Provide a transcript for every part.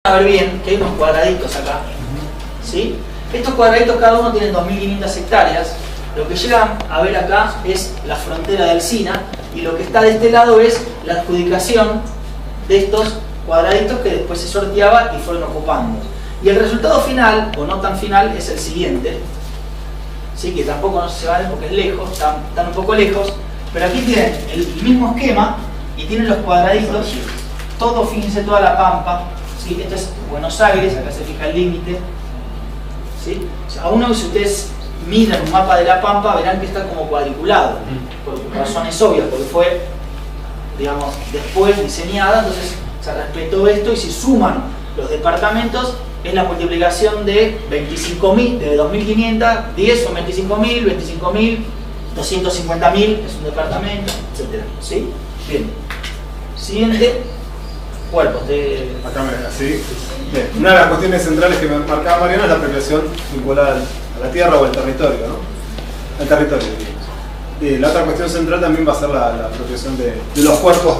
A ver bien que hay unos cuadraditos acá, ¿sí? Estos cuadraditos cada uno tienen 2.500 hectáreas. Lo que llegan a ver acá es la frontera del SINA y lo que está de este lado es la adjudicación de estos cuadraditos que después se sorteaba y fueron ocupando. Y el resultado final, o no tan final, es el siguiente, ¿sí? Que tampoco no se vale porque es lejos, están un poco lejos, pero aquí tienen el mismo esquema y tienen los cuadraditos, todo, fíjense, toda la pampa, ¿sí? Esto es Buenos Aires, acá se fija el límite, ¿sí? O sea, aún si ustedes miran un mapa de la pampa verán que está como cuadriculado, por razones obvias, porque fue, digamos, después diseñada, entonces se respetó esto y si suman los departamentos es la multiplicación de 25.000, de 2.500, 10 son 25.000, 25.000, 250.000 es un departamento, etc. ¿Sí? Bien. Siguiente. Cuerpos de... Acá me deja, sí. Bien. Una de las cuestiones centrales que me marcaba Mariano es la apropiación vinculada a la tierra o al territorio, ¿no? Al territorio, digamos. Y la otra cuestión central también va a ser la apropiación de los cuerpos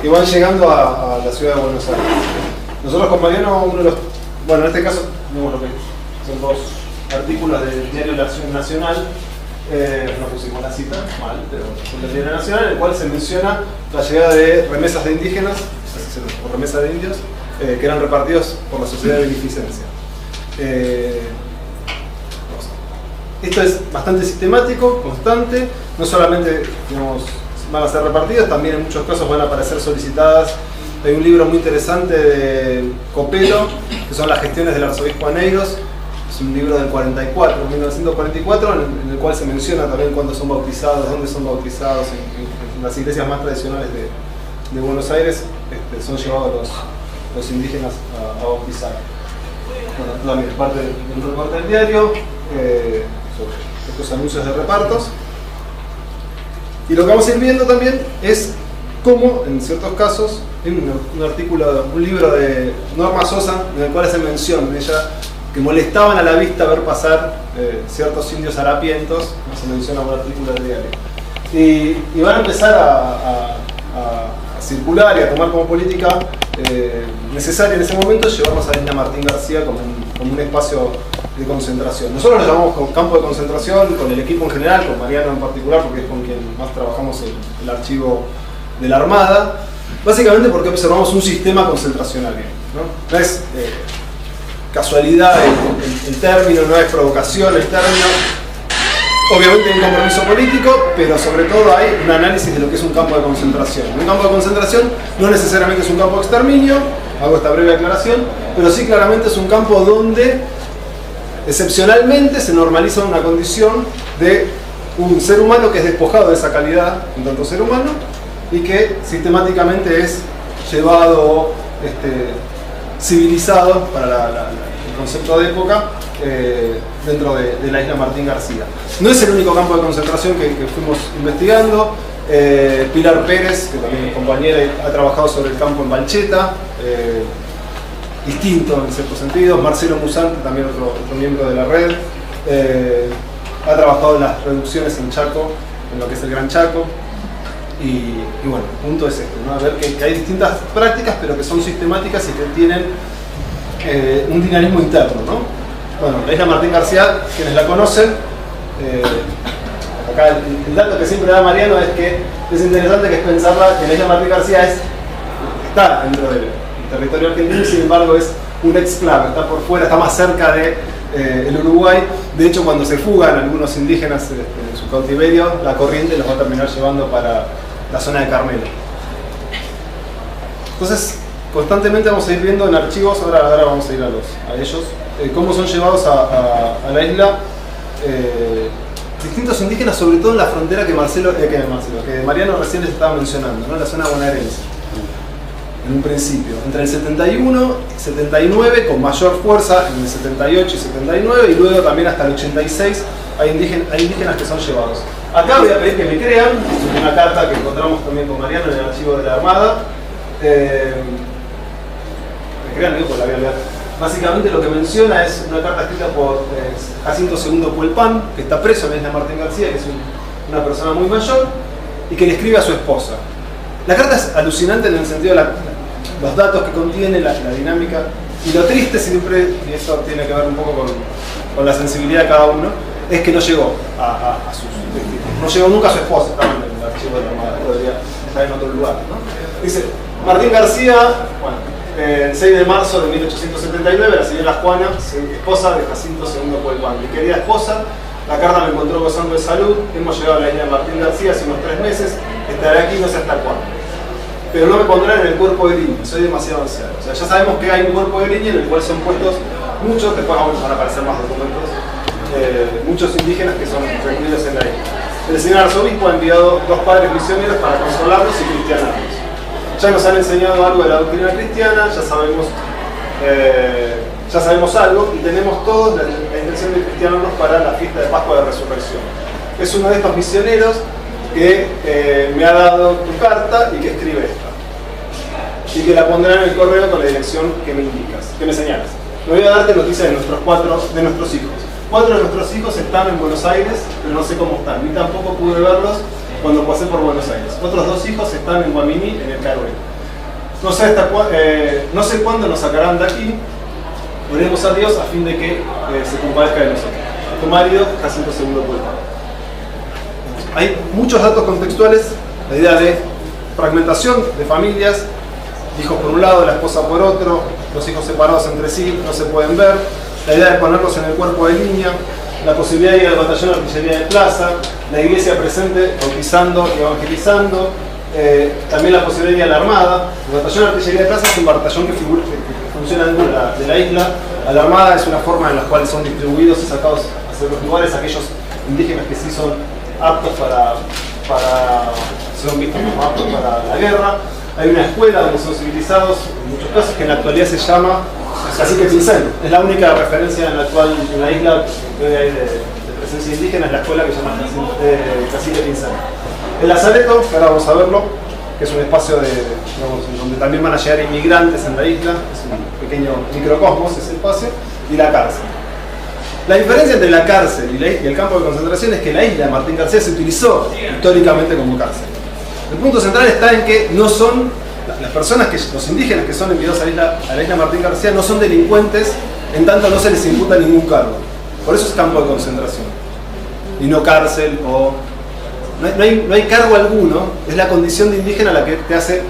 que van llegando a la ciudad de Buenos Aires. Nosotros con Mariano, uno de los... Bueno, en este caso, vemos lo que son dos artículos del Diario de la Acción Nacional. No pusimos la cita, mal, pero son del Diario Nacional, en el cual se menciona la llegada de remesas de indígenas, o remesas de indios, que eran repartidos por la Sociedad de Beneficencia. Esto es bastante sistemático, constante, no solamente, digamos, van a ser repartidos, también en muchos casos van a aparecer solicitadas. Hay un libro muy interesante de Copelo, que son las gestiones del arzobispo Aneiros. Es un libro del 1944, en el cual se menciona también cuándo son bautizados, dónde son bautizados, en las iglesias más tradicionales de Buenos Aires son llevados los indígenas a bautizar. Bueno, también es parte del reporte del diario, sobre estos anuncios de repartos. Y lo que vamos a ir viendo también es cómo, en ciertos casos, hay un artículo, un libro de Norma Sosa, en el cual hace mención de ella que molestaban a la vista ver pasar ciertos indios harapientos, no se menciona un artículo del diario. Y van a empezar a circular y a tomar como política necesaria en ese momento llevarnos a la isla Martín García como un espacio de concentración. Nosotros lo llamamos como campo de concentración, con el equipo en general, con Mariano en particular, porque es con quien más trabajamos el archivo de la Armada, básicamente porque observamos un sistema concentracional, ¿no? No es casualidad el término, no es provocación el término. Obviamente hay un compromiso político, pero sobre todo hay un análisis de lo que es un campo de concentración. Un campo de concentración no necesariamente es un campo de exterminio, hago esta breve aclaración, pero sí claramente es un campo donde excepcionalmente se normaliza una condición de un ser humano que es despojado de esa calidad en tanto ser humano y que sistemáticamente es llevado, civilizado para el concepto de época dentro de la isla Martín García. No es el único campo de concentración que fuimos investigando. Pilar Pérez, que también es compañera, ha trabajado sobre el campo en Balcheta, distinto en ciertos sentidos. Marcelo Musante, también otro miembro de la red, ha trabajado en las reducciones en Chaco, en lo que es el Gran Chaco. Y bueno, el punto es este, ¿no? A ver que hay distintas prácticas, pero que son sistemáticas y que tienen un dinamismo interno, ¿no? Bueno, la isla Martín García, quienes la conocen, acá el dato que siempre da Mariano es que es interesante que es pensarla que la isla Martín García está dentro del territorio argentino y sin embargo es un exclave, está por fuera, está más cerca de el Uruguay. De hecho, cuando se fugan algunos indígenas en su cautiverio, la corriente los va a terminar llevando para la zona de Carmelo. Entonces, constantemente vamos a ir viendo en archivos, ahora vamos a ir a ellos, cómo son llevados a la isla distintos indígenas, sobre todo en la frontera que Mariano recién les estaba mencionando, ¿no? La zona bonaerense. En un principio, entre el 71 y 79 con mayor fuerza, en el 78 y 79, y luego también hasta el 86 hay indígenas que son llevados. Acá voy a pedir que me crean, es una carta que encontramos también con Mariano en el archivo de la Armada. Me crean, digo, pues la voy a leer. Básicamente lo que menciona es una carta escrita por Jacinto II Puelpán, que está preso en la isla Martín García, que es una persona muy mayor, y que le escribe a su esposa. La carta es alucinante en el sentido de los datos que contiene, la dinámica. Y lo triste siempre, y esto tiene que ver un poco con la sensibilidad de cada uno, es que no llegó a sus destinos. No llegó nunca a su esposa, estaba en el archivo de la Armada, podría estar en otro lugar, ¿no? Dice, Martín García, bueno, el 6 de marzo de 1879, la señora Juana, esposa de Jacinto II Coelbán. Mi querida esposa, la carta me encontró gozando de salud, hemos llegado a la isla de Martín García hace unos 3 meses, estaré aquí no sé hasta cuándo. Pero no me pondrán en el cuerpo de línea, soy demasiado anciano. O sea, ya sabemos que hay un cuerpo de línea en el cual son puestos muchos, después van a aparecer más documentos, muchos indígenas que son recluidos en la isla. El señor arzobispo ha enviado 2 padres misioneros para consolarlos y cristianarlos. Ya nos han enseñado algo de la doctrina cristiana, ya sabemos algo y tenemos todos la intención de cristianarnos para la fiesta de Pascua de Resurrección. Es uno de estos misioneros que me ha dado tu carta y que escribe esta. Y que la pondrá en el correo con la dirección que me indicas, que me señalas. Me voy a darte noticias de nuestros hijos. 4 de nuestros hijos están en Buenos Aires, pero no sé cómo están, ni tampoco pude verlos cuando pasé por Buenos Aires. Otros 2 hijos están en Guaminí, en el Caroe. No sé cuándo nos sacarán de aquí. Oremos a Dios a fin de que se compadezca de nosotros. Tu marido, Jacinto II Coelbán. Hay muchos datos contextuales, la idea de fragmentación de familias, hijos por un lado, la esposa por otro, los hijos separados entre sí, no se pueden ver, la idea de ponerlos en el cuerpo de línea, la posibilidad de ir al batallón de artillería de plaza, la iglesia presente bautizando y evangelizando, también la posibilidad de ir a la armada. El batallón de artillería de plaza es un batallón que funciona dentro de la isla. A la armada es una forma en la cual son distribuidos y sacados hacia los lugares aquellos indígenas que sí son aptos son vistos como aptos para la guerra. Hay una escuela donde son civilizados, en muchos casos, que en la actualidad se llama Cacique Pincel. Es la única referencia en la isla que hay de presencia indígena, es la escuela que se llama Cacique Pincel. El Lazareto, que ahora vamos a verlo, que es un espacio donde también van a llegar inmigrantes en la isla, es un pequeño microcosmos ese espacio, y la cárcel. La diferencia entre la cárcel y el campo de concentración es que la isla de Martín García se utilizó históricamente como cárcel. El punto central está en que no son las personas, los indígenas que son enviados a la isla Martín García no son delincuentes en tanto no se les imputa ningún cargo. Por eso es campo de concentración y no cárcel o... No hay cargo alguno, es la condición de indígena la que te hace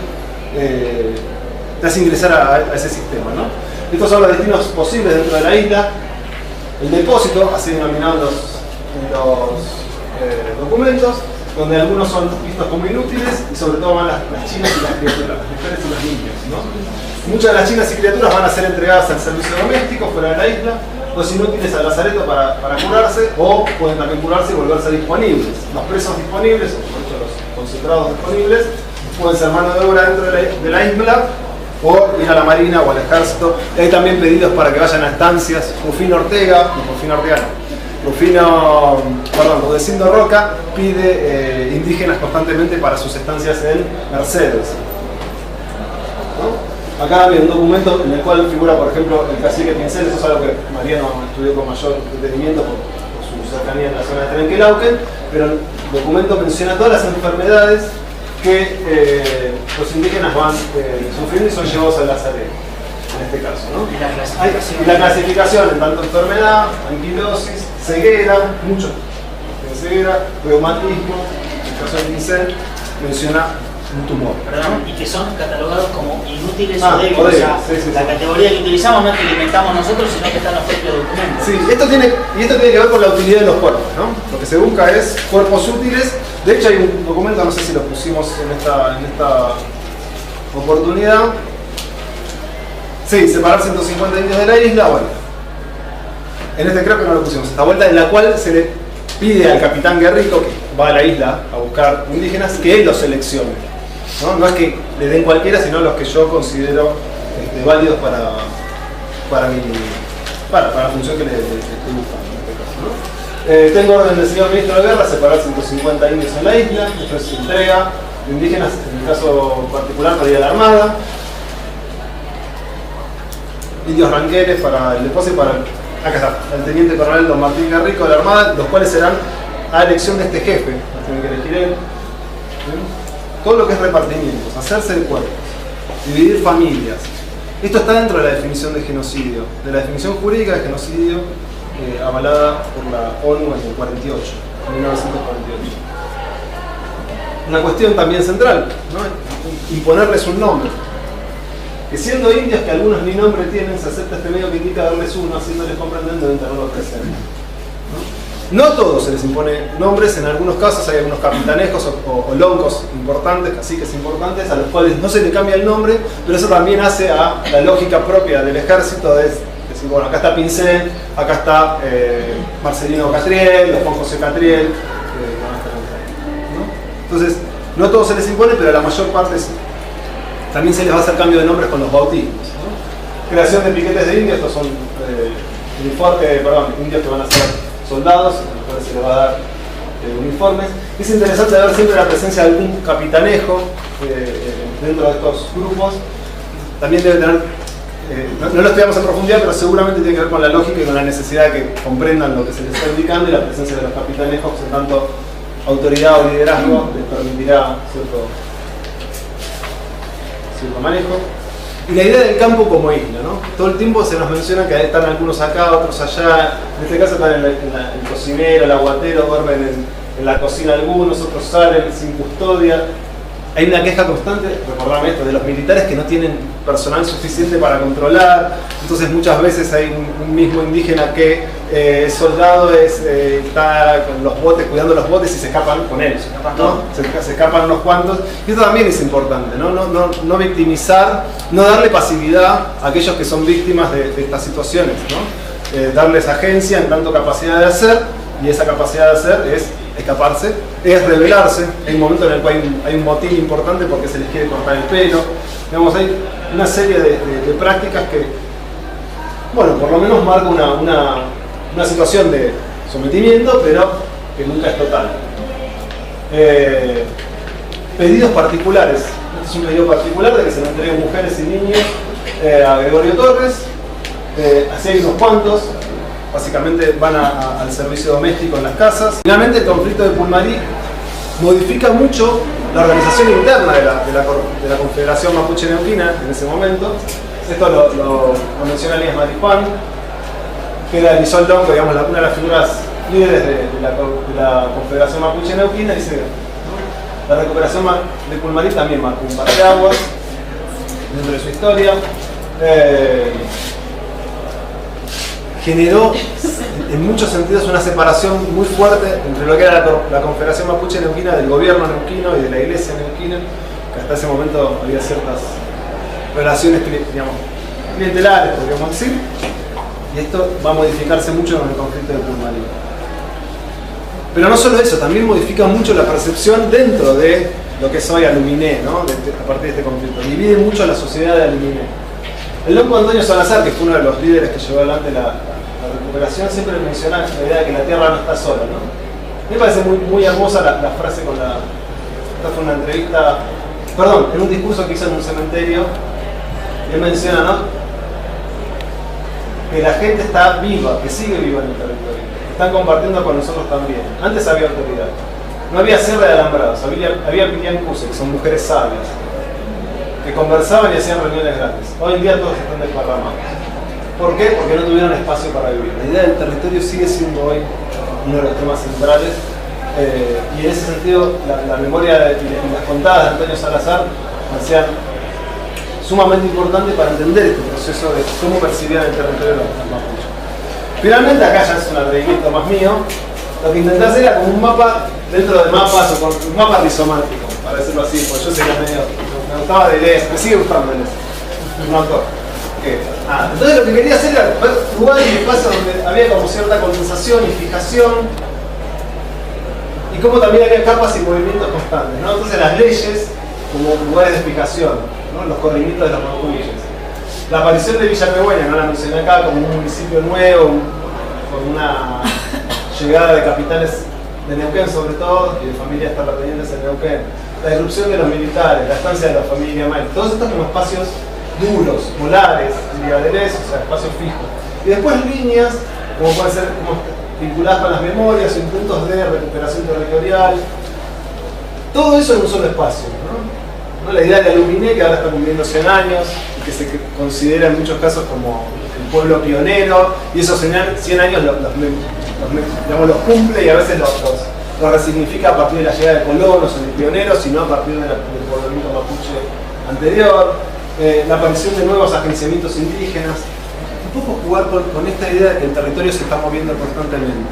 ingresar a ese sistema, ¿no? Estos son los destinos posibles dentro de la isla. El depósito, así denominado en los documentos, donde algunos son vistos como inútiles y sobre todo van las chinas y las criaturas, las mujeres y los niños, ¿no? Muchas de las chinas y criaturas van a ser entregadas al servicio doméstico fuera de la isla, los inútiles al lazareto para curarse, o pueden también curarse y volverse disponibles. Los presos disponibles, o por hecho los concentrados disponibles, pueden ser mano de obra dentro de la isla, o ir a la marina o al ejército. Hay también pedidos para que vayan a estancias. Rudecindo Roca pide indígenas constantemente para sus estancias en Mercedes, ¿no? Acá hay un documento en el cual figura, por ejemplo, el cacique Pincel. Eso es algo que Mariano estudió con mayor detenimiento por su cercanía en la zona de Trenquelauquen, pero el documento menciona todas las enfermedades que los indígenas van sufriendo y son llevados al lazareto, en este caso, ¿no? Y la clasificación en tanto enfermedad, anquilosis, ceguera, mucho ceguera, reumatismo, en el caso de Pincel menciona un tumor. Perdón, y que son catalogados como inútiles o débiles. O sea, sí. La categoría que utilizamos no es que la inventamos nosotros, sino que está en los propios documentos. Sí, esto tiene que ver con la utilidad de los cuerpos, ¿no? Lo que se busca es cuerpos útiles. De hecho hay un documento, no sé si lo pusimos en esta oportunidad. Sí, separar 150 indios de la isla, bueno. En este creo que no lo pusimos. Esta vuelta en la cual se le pide al capitán Guerrico, que va a la isla a buscar indígenas, que él los seleccione. No es que le den cualquiera, sino los que yo considero válidos para la función que le estoy buscando en este caso, ¿no? Tengo orden del señor ministro de Guerra, separar 150 indios en la isla. Esto es entrega de indígenas, en el caso particular para ir a la armada. Indios ranqueles para el depósito, acá está, el teniente coronel don Martín Garrico de la Armada, los cuales serán a elección de este jefe, tiene que elegir él. Todo lo que es repartimientos, hacerse de cuerpos, dividir familias. Esto está dentro de la definición de genocidio, de la definición jurídica de genocidio avalada por la ONU en el 48, en 1948. Una cuestión también central, ¿no? Imponerles un nombre. Que siendo indios que algunos ni nombre tienen, se acepta este medio que indica darles uno, haciéndoles comprender deben tenerlo presente. No a todos se les impone nombres, en algunos casos hay algunos capitanejos o loncos importantes, caciques importantes, a los cuales no se le cambia el nombre, pero eso también hace a la lógica propia del ejército de decir, bueno, acá está Pincel, acá está Marcelino Catriel, Juan José Catriel, ¿no? Entonces, no a todos se les impone, pero a la mayor parte sí. También se les va a hacer cambio de nombres con los bautismos, ¿no? Creación de piquetes de indios, estos son indios que van a ser soldados, a los cuales se les va a dar uniformes. Es interesante ver siempre la presencia de algún capitanejo dentro de estos grupos. También debe tener, no lo estudiamos en profundidad, pero seguramente tiene que ver con la lógica y con la necesidad de que comprendan lo que se les está indicando, y la presencia de los capitanejos, en tanto autoridad o liderazgo, les permitirá cierto manejo. Y la idea del campo como isla, ¿no? Todo el tiempo se nos menciona que están algunos acá, otros allá. En este caso están el cocinero, el aguatero, duermen en la cocina algunos, otros salen sin custodia. Hay una queja constante, recordame esto, de los militares que no tienen personal suficiente para controlar. Entonces muchas veces hay un mismo indígena que es soldado, está con los botes, cuidando los botes, y se escapan con él, ¿no? Se escapan unos cuantos. Y esto también es importante, ¿no? No victimizar, no darle pasividad a aquellos que son víctimas de estas situaciones, ¿no? Darles agencia en tanto capacidad de hacer, y esa capacidad de hacer es escaparse, es rebelarse. Hay un momento en el cual hay un motín importante porque se les quiere cortar el pelo. Digamos, hay una serie de prácticas que, bueno, por lo menos marca una situación de sometimiento, pero que nunca es total. Pedidos particulares. Este es un pedido particular de que se le entreguen mujeres y niños a Gregorio Torres. Así hay unos cuantos. Básicamente van al servicio doméstico en las casas. Finalmente, el conflicto de Pulmarí modifica mucho la organización interna de la Confederación Mapuche Neuquina en ese momento. Esto lo menciona Elías Maripán, que era Elisol Longo, digamos, una de las figuras líderes de la Confederación Mapuche Neuquina. Dice, ¿no? La recuperación de Pulmarí también marcó un parteaguas dentro de su historia. Generó en muchos sentidos una separación muy fuerte entre lo que era la Confederación Mapuche Neuquina, del gobierno neuquino y de la iglesia neuquina, que hasta ese momento había ciertas relaciones, digamos, clientelares, podríamos decir, y esto va a modificarse mucho con el conflicto de Pulmarí. Pero no solo eso, también modifica mucho la percepción dentro de lo que es hoy Aluminé, ¿no? A partir de este conflicto. Divide mucho a la sociedad de Aluminé. El lonco Antonio Salazar, que fue uno de los líderes que llevó adelante la recuperación, siempre menciona la idea de que la tierra no está sola, ¿no? Me parece muy hermosa la frase con la... Esta fue una entrevista, perdón, en un discurso que hizo en un cementerio, él menciona, ¿no?, que la gente está viva, que sigue viva en el territorio, que están compartiendo con nosotros también. Antes había autoridad, no había cierre de alambrados, había piliancuse, que son mujeres sabias, que conversaban y hacían reuniones grandes. Hoy en día todos están desparramados. ¿Por qué? Porque no tuvieron espacio para vivir. La idea del territorio sigue siendo hoy uno de los temas centrales, y en ese sentido la memoria y las contadas de Antonio Salazar sean sumamente importantes para entender este proceso de cómo percibían el territorio de los mapuches. Finalmente, acá ya es un atrevimiento más mío, lo que intenté hacer era como un mapa dentro de mapas, o con un mapa rizomático, para decirlo así, porque yo sería medio... Me gustaba de Deleuze, me sigue gustando Deleuze, un autor. Entonces lo que quería hacer era lugares y espacios donde había como cierta condensación y fijación, y como también había capas y movimientos constantes, ¿no? Entonces las leyes como lugares de fijación, ¿no? Los corrimientos de los mapuches. La aparición de Villa Pehueña, no la mencioné acá, como un municipio nuevo, con una llegada de capitales de Neuquén sobre todo, y de familias terratenientes en Neuquén. La irrupción de los militares, la estancia de la familia May, todos estos como espacios duros, molares, diría Deleuze, o sea, espacios fijos. Y después líneas, como pueden ser como vinculadas con las memorias o intentos de recuperación territorial. Todo eso en un solo espacio, ¿no? La idea de Aluminé, que ahora está cumpliendo 100 años, que se considera en muchos casos como el pueblo pionero, y esos 100 años digamos, los cumple y a veces los resignifica a partir de la llegada de colonos o de pioneros, sino a partir del poblamiento mapuche anterior, la aparición de nuevos agenciamientos indígenas, un poco jugar con esta idea de que el territorio se está moviendo constantemente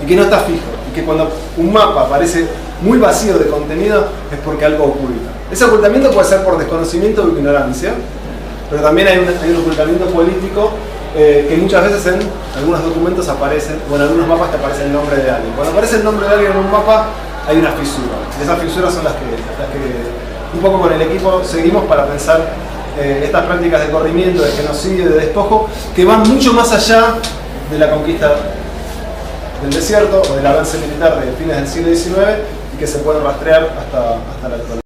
y que no está fijo, y que cuando un mapa parece muy vacío de contenido es porque algo oculta. Ese ocultamiento puede ser por desconocimiento o ignorancia, pero también hay un ocultamiento político que muchas veces en algunos documentos aparecen, o en algunos mapas te aparece el nombre de alguien. Cuando aparece el nombre de alguien en un mapa hay una fisura, y esas fisuras son las que un poco con el equipo seguimos para pensar estas prácticas de corrimiento, de genocidio, de despojo, que van mucho más allá de la conquista del desierto o del avance militar de fines del siglo XIX y que se pueden rastrear hasta la actualidad.